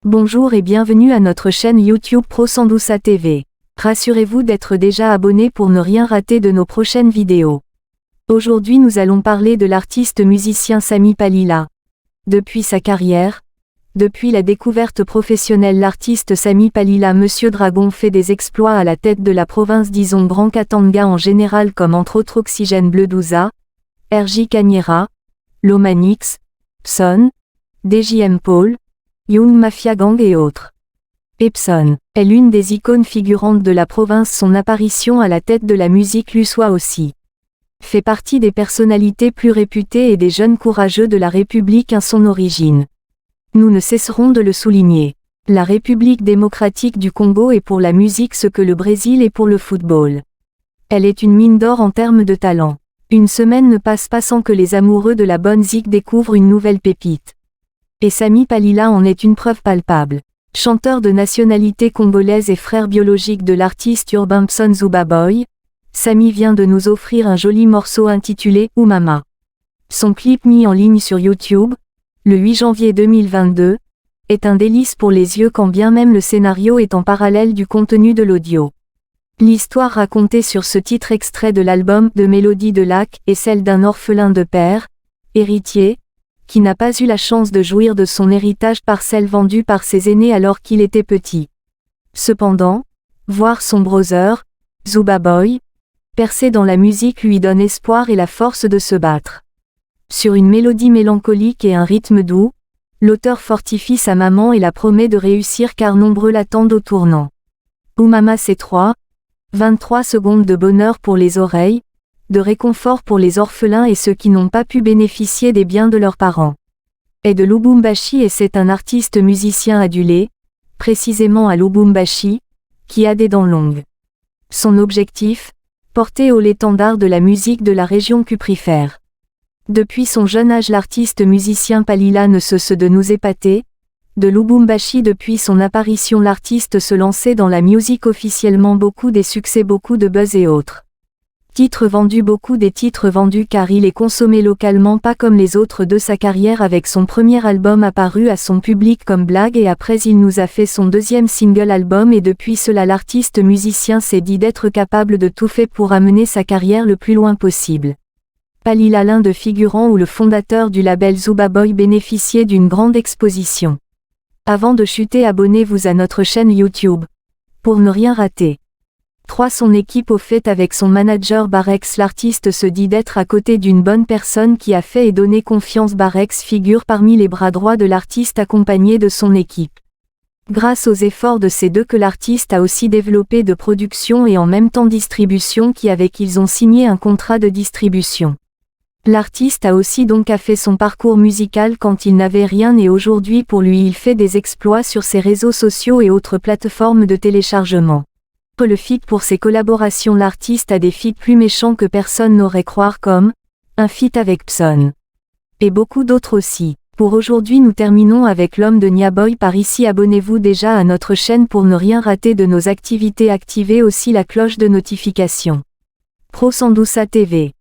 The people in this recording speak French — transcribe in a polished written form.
Bonjour et bienvenue à notre chaîne YouTube Pro Sandousa TV. Rassurez-vous d'être déjà abonné pour ne rien rater de nos prochaines vidéos. Aujourd'hui nous allons parler de l'artiste musicien Samy Palila. Depuis sa carrière, depuis la découverte professionnelle, l'artiste Samy Palila Monsieur Dragon fait des exploits à la tête de la province, disons Grand Katanga en général, comme entre autres Oxygène Bleu Douza, RJ Cagnera, Lomanix, Pson, DJM Paul, Young Mafia Gang et autres. Pson est l'une des icônes figurantes de la province. Son apparition à la tête de la musique lui soit aussi fait partie des personnalités plus réputées et des jeunes courageux de la République à son origine. Nous ne cesserons de le souligner. La République démocratique du Congo est pour la musique ce que le Brésil est pour le football. Elle est une mine d'or en termes de talent. Une semaine ne passe pas sans que les amoureux de la bonne zik découvrent une nouvelle pépite. Et Samy Palila en est une preuve palpable. Chanteur de nationalité congolaise et frère biologique de l'artiste urbain Pson Zubaboy, Samy vient de nous offrir un joli morceau intitulé « Ou Mama ». Son clip mis en ligne sur YouTube, le 8 janvier 2022, est un délice pour les yeux quand bien même le scénario est en parallèle du contenu de l'audio. L'histoire racontée sur ce titre extrait de l'album de Mélodie de Lac est celle d'un orphelin de père, héritier, qui n'a pas eu la chance de jouir de son héritage parcelle vendue par ses aînés alors qu'il était petit. Cependant, voir son brother, Zubaboy, percer dans la musique lui donne espoir et la force de se battre. Sur une mélodie mélancolique et un rythme doux, l'auteur fortifie sa maman et la promet de réussir car nombreux l'attendent au tournant. Ou Mama, c'est 23 secondes de bonheur pour les oreilles, de réconfort pour les orphelins et ceux qui n'ont pas pu bénéficier des biens de leurs parents. Et de Lubumbashi, et c'est un artiste musicien adulé, précisément à Lubumbashi, qui a des dents longues. Son objectif, porter haut l'étendard de la musique de la région cuprifère. Depuis son jeune âge, l'artiste musicien Palila ne cesse de nous épater. De Lubumbashi, depuis son apparition, l'artiste se lançait dans la musique officiellement, beaucoup des succès, beaucoup de buzz et autres. Titres vendus, beaucoup des titres vendus car il est consommé localement, pas comme les autres de sa carrière avec son premier album apparu à son public comme blague et après il nous a fait son deuxième single album et depuis cela l'artiste musicien s'est dit d'être capable de tout faire pour amener sa carrière le plus loin possible. Palila, l'un de figurants ou le fondateur du label Zubaboy, bénéficiait d'une grande exposition. Avant de chuter, abonnez-vous à notre chaîne YouTube pour ne rien rater. 3. Son équipe au fait avec son manager Barex. L'artiste se dit d'être à côté d'une bonne personne qui a fait et donné confiance. Barex figure parmi les bras droits de l'artiste accompagné de son équipe. Grâce aux efforts de ces deux que l'artiste a aussi développé de production et en même temps distribution ils ont signé un contrat de distribution. L'artiste a aussi donc fait son parcours musical quand il n'avait rien et aujourd'hui pour lui il fait des exploits sur ses réseaux sociaux et autres plateformes de téléchargement. Le feat pour ses collaborations, l'artiste a des feats plus méchants que personne n'aurait croire comme un feat avec Pson et beaucoup d'autres aussi. Pour aujourd'hui nous terminons avec l'homme de Niaboy par ici. Abonnez-vous déjà à notre chaîne pour ne rien rater de nos activités, activez aussi la cloche de notification. Pro Sandousa TV.